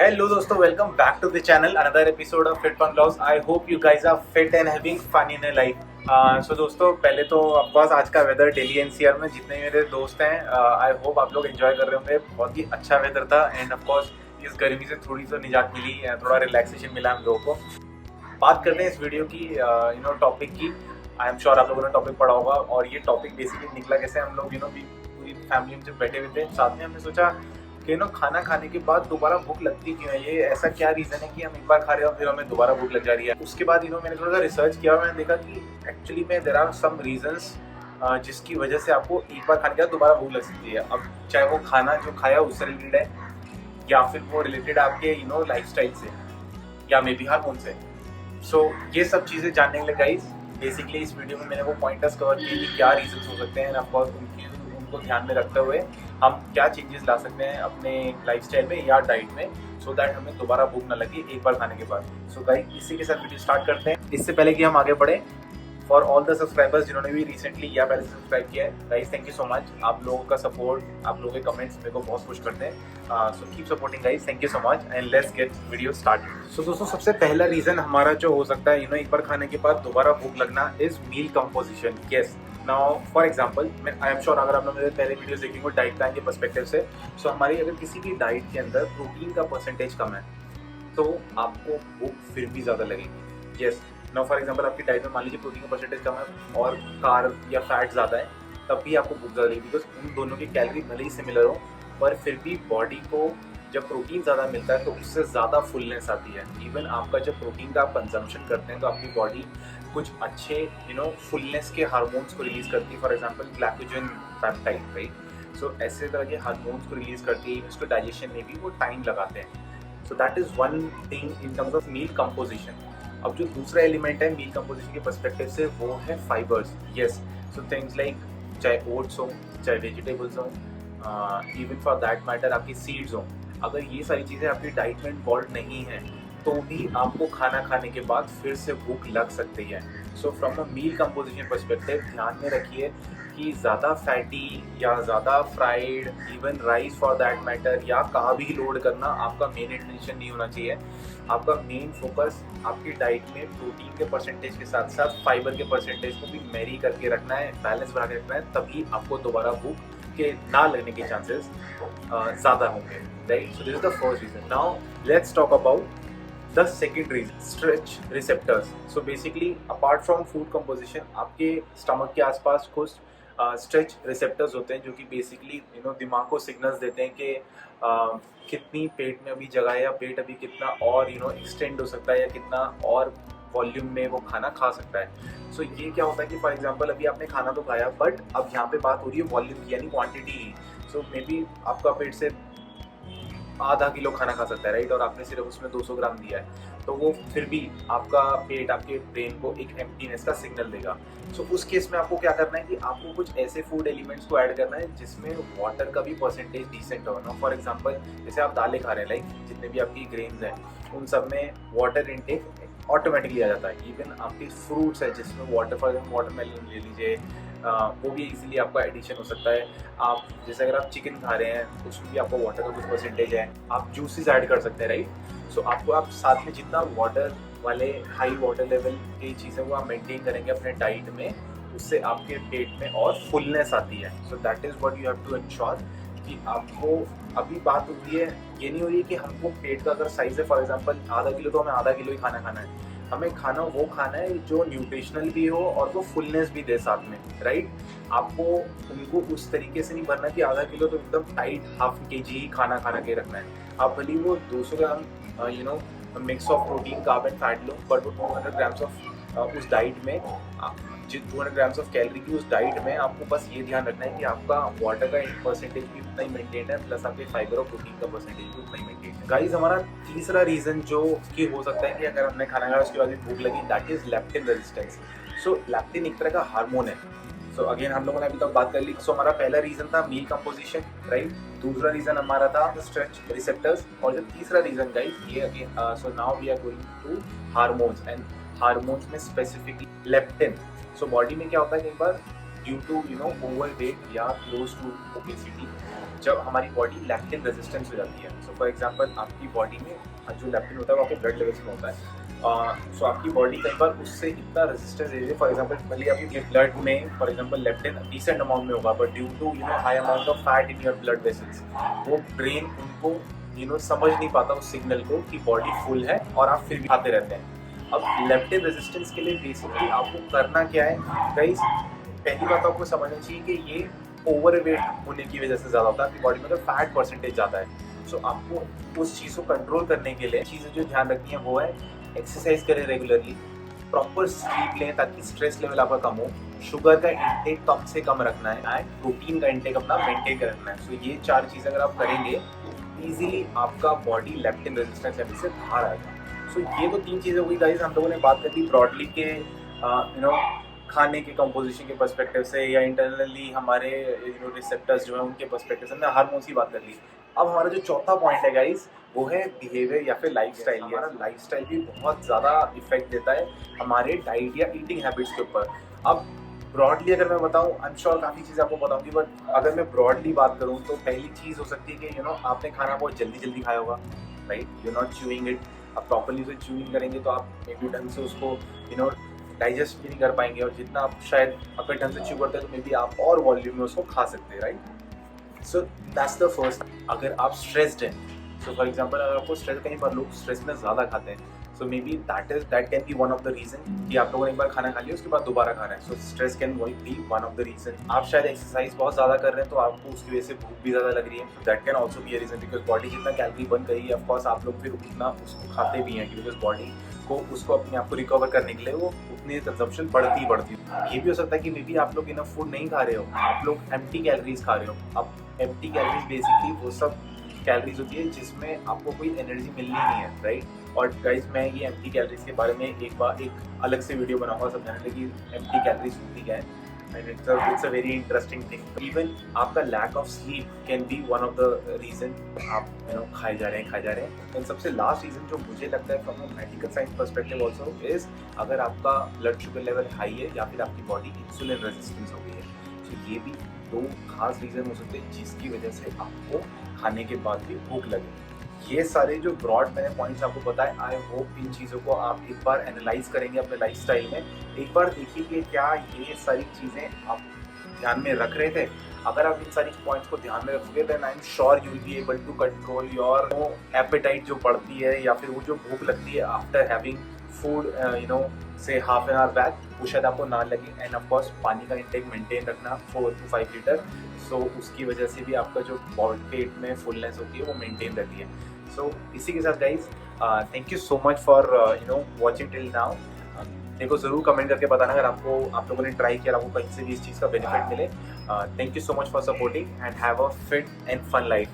Hello दोस्तों, welcome back to the channel. Another episode of Fit Fun Vlogs. I hope you guys are fit and having fun in your life. So दोस्तों, पहले तो of course आज का weather Delhi NCR में जितने मेरे दोस्त हैं, आई होप आप लोग एंजॉय कर रहे होंगे. बहुत ही अच्छा वेदर था एंड ऑफ कोर्स इस गर्मी से थोड़ी सी निजात मिली, थोड़ा रिलैक्सेशन मिला हम लोगों को. बात करते हैं इस वीडियो की टॉपिक की. आई एम श्योर आप लोगों ने टॉपिक पढ़ा होगा और ये टॉपिक बेसिकली निकला कैसे. हम लोग पूरी फैमिली में जब बैठे हुए थे साथ में, हमने सोचा कि खाना खाने के बाद दोबारा भूख लगती क्यों है. ये ऐसा क्या रीज़न है कि हम एक बार खा रहे हो फिर हमें दोबारा भूख लग जा रही है. उसके बाद मैंने थोड़ा सा रिसर्च किया और मैंने देखा कि एक्चुअली में देयर आर सम रीजंस जिसकी वजह से आपको एक बार खाने के बाद दोबारा भूख लग सकती है. अब चाहे वो खाना जो खाया उससे रिलेटेड है या फिर वो रिलेटेड आपके लाइफस्टाइल से या मे बी हार्मोन से. सो ये सब चीज़ें जानने के लिए गाइस बेसिकली इस वीडियो में मैंने वो पॉइंटर्स कवर किए कि क्या रीजंस हो सकते हैं. ऑफ कोर्स उनको ध्यान में रखते हुए हम क्या चेंजेस ला सकते हैं अपने लाइफस्टाइल में या डाइट में, सो दैट हमें दोबारा भूख ना लगे एक बार खाने के बाद. सो गाइस इसी के साथ वीडियो स्टार्ट करते हैं. इससे पहले कि हम आगे बढ़ें, फॉर ऑल द सब्सक्राइबर्स जिन्होंने भी रिसेंटली या पहले से सब्सक्राइब किया है, guys thank you so much. आप लोगों का सपोर्ट, आप लोगों के कमेंट्स मेरे को बहुत खुश करते हैं. So keep supporting guys, thank you so much and let's get video start. So दोस्तों, सबसे पहला रीजन हमारा जो हो सकता है एक बार खाने के बाद दोबारा भूख लगना is meal composition. Yes, now for example, मैं आई एम श्योर अगर आप लोग मेरे पहले वीडियोस देखेंगे डाइट प्लान के पर्सपेक्टिव से, सो हमारी अगर किसी भी डाइट के अंदर प्रोटीन का परसेंटेज कम है तो आपको भूख फिर भी ज़्यादा लगेगी. यस, नाउ फॉर एग्जाम्पल आपकी डाइट में मान लीजिए प्रोटीन का परसेंटेज कम है और कार्ब या फैट ज़्यादा है, तब भी आपको भूख ज़्यादा लगेगी. बिकॉज उन दोनों की कैलोरी भले ही सिमिलर हो पर फिर भी बॉडी को जब प्रोटीन ज़्यादा मिलता है तो उससे ज़्यादा फुलनेस आती है. इवन आपका जब प्रोटीन का आप कंजम्पशन करते हैं तो आपकी बॉडी कुछ अच्छे फुलनेस के हार्मोन्स को रिलीज़ करती है. For example glycogen peptide, right. So ऐसे तरह के हार्मोन्स को रिलीज़ करती है. इसको डाइजेशन में भी वो टाइम लगाते हैं. So that is one thing in terms of meal composition. अब जो दूसरा एलिमेंट है मील कंपोजिशन के पर्सपेक्टिव से वो है fibres. Yes, so things like चाहे ओट्स हो, चाहे वेजिटेबल्स हो, इवन फॉर दैट मैटर आपकी सीड्स हो, अगर ये सारी चीज़ें आपकी डाइट में इन्वॉल्व नहीं हैं तो भी आपको खाना खाने के बाद फिर से भूख लग सकती है. So from a meal composition perspective ध्यान में रखिए कि ज़्यादा फैटी या ज़्यादा fried, even rice for that matter, या कार्ब लोड करना आपका मेन इंटेंशन नहीं होना चाहिए. आपका मेन फोकस आपकी डाइट में प्रोटीन के परसेंटेज के साथ साथ फाइबर के परसेंटेज को भी मैरी करके रखना है, बैलेंस बना के रखना है, तभी आपको दोबारा भूख के ना लगने के चांसेस ज़्यादा होंगे. Right, so this is the first reason. Now let's talk about the second reason, stretch receptors. So basically apart from food composition आपके स्टमक के आसपास कुछ स्ट्रेच रिसेप्टर्स होते हैं जो कि बेसिकली दिमाग को सिग्नल्स देते हैं कि कितनी पेट में अभी जगह है या पेट अभी कितना और एक्सटेंड हो सकता है या कितना और वॉल्यूम में वो खाना खा सकता है. सो ये क्या होता है कि फॉर एग्जांपल अभी आपने खाना तो खाया बट अब यहाँ पे बात हो रही है वॉल्यूम की यानी क्वांटिटी की. सो मे बी आपका पेट से आधा किलो खाना खा सकता है, राइट, और आपने सिर्फ उसमें 200 ग्राम दिया है तो वो फिर भी आपका पेट आपके ब्रेन को एक एम्प्टीनेस का सिग्नल देगा. सो उस केस में आपको क्या करना है कि आपको कुछ ऐसे फूड एलिमेंट्स को ऐड करना है जिसमें वाटर का भी परसेंटेज डिसेंट हो. ना फॉर एग्जांपल जैसे आप दालें खा रहे हैं, लाइक जितने भी आपकी ग्रेन्स हैं उन सब में वाटर इनटेक ऑटोमेटिकली आ जाता है. इवन आपके फ्रूट्स है जिसमें वाटर, फॉर एग्जाम्पल वाटरमेलन ले लीजिए, वो भी इजीली आपका एडिशन हो सकता है. आप जैसे अगर आप चिकन खा रहे हैं उसमें भी आपको वाटर का कुछ परसेंटेज है, आप जूसेस ऐड कर सकते हैं, राइट. सो आपको आप साथ में जितना वाटर वाले हाई वाटर लेवल की चीज़ें वो आप मेंटेन करेंगे अपने डाइट में, उससे आपके पेट में और फुलनेस आती है. So that is what you have to ensure कि आपको अभी बात हो रही है, ये नहीं हो रही है कि हमको पेट का अगर साइज है फॉर एग्जांपल आधा किलो तो हमें आधा किलो ही खाना है. हमें खाना वो खाना है जो न्यूट्रिशनल भी हो और वो फुलनेस भी दे साथ में, राइट. आपको उनको उस तरीके से नहीं भरना कि आधा किलो तो एकदम टाइट हाफ केजी ही खाना के रखना है. आप भले वो 200 gram mix of protein, carb and fat लो, बट वो 200 ग्राम्स ऑफ उस डाइट में 200 ग्राम्स ऑफ कैलोरी की उस डाइट में आपको बस ये ध्यान रखना है कि आपका वाटर का परसेंटेज भी उतना ही मेंटेन है, प्लस आपके फाइबर और प्रोटीन का परसेंटेज भी उतना ही मेंटेन है. गाइस हमारा तीसरा रीजन जो कि हो सकता है कि अगर हमने खाना खाया उसके बाद भी भूख लगी, that is leptin resistance. So leptin एक तरह का हार्मोन है. सो अगेन हम लोगों ने अभी तक बात कर ली. सो हमारा पहला रीजन था मील कंपोजिशन, राइट. दूसरा रीजन हमारा था स्ट्रेच रिसेप्टर्स और जो तीसरा रीजन गाइस ये again, so now we are going to hormones and hormones में स्पेसिफिकली लेप्टिन. सो बॉडी में क्या होता है कई बार ड्यू टू ओवरवेट या क्लोज टू ओबेसिटी जब हमारी बॉडी लैक्टिन रेजिस्टेंस हो जाती है। सो फॉर एग्जांपल आपकी बॉडी में जो लैक्टिन होता है वो आपके ब्लड लेवल्स में होता है। सो आपकी बॉडी कई बार उससे इतना रेजिस्टेंस दे है, फॉर एग्जांपल भले आपकी ब्लड में for example leptin decent amount में होगा, but due to high amount of fat in your blood vessels, वो ब्रेन उनको समझ नहीं पाता उस सिग्नल को कि बॉडी फुल है, और आप फिर भी खाते रहते हैं। अब लेप्टिन रेजिस्टेंस के लिए बेसिकली आपको करना क्या है गाइस, पहली बात आपको समझना चाहिए कि ये ओवरवेट होने की वजह से ज़्यादा होता है, आपकी बॉडी में अगर फैट परसेंटेज ज़्यादा है। सो आपको उस चीज़ को कंट्रोल करने के लिए चीज़ें जो ध्यान रखनी है वो है एक्सरसाइज करें रेगुलरली, प्रॉपर स्लीप लें ताकि स्ट्रेस लेवल आपका कम हो, शुगर का इंटेक कम से कम रखना है, एंड प्रोटीन का इंटेक अपना मेंटेन कर रखना है। सो ये 4 चीज़ अगर आप करेंगे इजीली आपका बॉडी लेप्टिन रेजिस्टेंस लेवल से बाहर आएगा। सो ये तो 3 चीज़ें हुई गाइस, हम लोगों ने बात कर ली ब्रॉडली के खाने के कंपोजिशन के पर्सपेक्टिव से, या इंटरनली हमारे रिसेप्टर्स जो है उनके पर्सपेक्टिव से, हमने हार्मोन्स की बात कर ली। अब हमारा जो चौथा पॉइंट है गाइस वो है बिहेवियर या फिर लाइफस्टाइल। हमारा लाइफस्टाइल भी बहुत ज़्यादा इफेक्ट देता है हमारे डाइट या ईटिंग हैबिट्स के ऊपर। अब ब्रॉडली अगर मैं बताऊं, आई एम श्योर काफ़ी चीज़ें आपको बताऊंगी, बट अगर मैं ब्रॉडली बात करूं तो पहली चीज़ हो सकती है कि आपने खाना बहुत जल्दी जल्दी खाया होगा, right, you not chewing it. आप प्रॉपरली उसे च्यूइंग करेंगे तो आप मे बी ढंग से उसको डाइजेस्ट भी नहीं कर पाएंगे, और जितना आप शायद अगर ढंग से च्यू करते हैं तो मे बी आप और वॉल्यूम में उसको खा सकते हैं, right. So that's the first. अगर आप स्ट्रेस्ड हैं, सो फॉर एग्जांपल अगर आपको स्ट्रेस, कहीं पर लोग स्ट्रेस में ज़्यादा खाते हैं, so maybe that can be one of the reason कि आप लोगों ने एक बार खाना खा लिया उसके बाद दोबारा खाना है। So stress can be one of the reason. आप शायद एक्सरसाइज बहुत ज़्यादा कर रहे हैं तो आपको उसकी वजह से भूख भी ज़्यादा लग रही है, so that can also be a reason, because body जितना कैलोरी बर्न करेगी ऑफकोर्स आप लोग फिर उतना उसको खाते भी हैं, बिकॉज बॉडी को उसको अपने आप को रिकवर करने के लिए वो उतनी कंजप्शन बढ़ती है। ये भी हो सकता है कि मे बी आप लोग इनफ फूड नहीं खा रहे हो, आप लोग एम्प्टी कैलोरीज खा रहे हो। अब एम्प्टी कैलोरीज बेसिकली वो सब कैलोरीज होती है जिसमें आपको कोई एनर्जी मिलनी नहीं है, राइट। और गाइस मैं ये एम्प्टी कैलोरीज के बारे में एक अलग से वीडियो बनाऊंगा समझाने के कि एम्प्टी कैलोरीज होती क्या है, and it's a very interesting thing. Even आपका lack of sleep can be one of the reason आप खाए जा रहे हैं। एंड सबसे लास्ट रीजन जो मुझे लगता है from medical science perspective also is, अगर आपका ब्लड शुगर लेवल हाई है या फिर आपकी बॉडी इंसुलिन रेजिस्टेंस हो गई है। तो ये भी 2 खास रीजन हो सकते हैं जिसकी वजह से आपको खाने के बाद भी भूख लगे। ये सारे जो ब्रॉड मैंने पॉइंट्स आपको बताए, आई होप इन चीज़ों को आप एक बार एनालाइज करेंगे अपने लाइफस्टाइल में। एक बार देखिए कि क्या ये सारी चीज़ें आप ध्यान में रख रहे थे। अगर आप इन सारी पॉइंट्स को ध्यान में रखोगे then I am sure you will be able to control your appetite जो बढ़ती है, या फिर वो जो भूख लगती है आफ्टर हैविंग फूड से हाफ एन आवर बैक, वो शायद आपको ना लगे। एंड ऑफकोर्स पानी का इंटेक मेंटेन रखना 4 to 5 लीटर, सो उसकी वजह से भी आपका जो पेट में फुलनेस होती है वो मेंटेन रहती है। सो इसी के साथ guys thank you so much for watching till now. देखो ज़रूर कमेंट करके बताना अगर आप लोगों ने ट्राई किया, आपको कहीं से भी इस चीज़ का बेनिफिट मिले। Thank you so much for supporting and have a fit and fun life.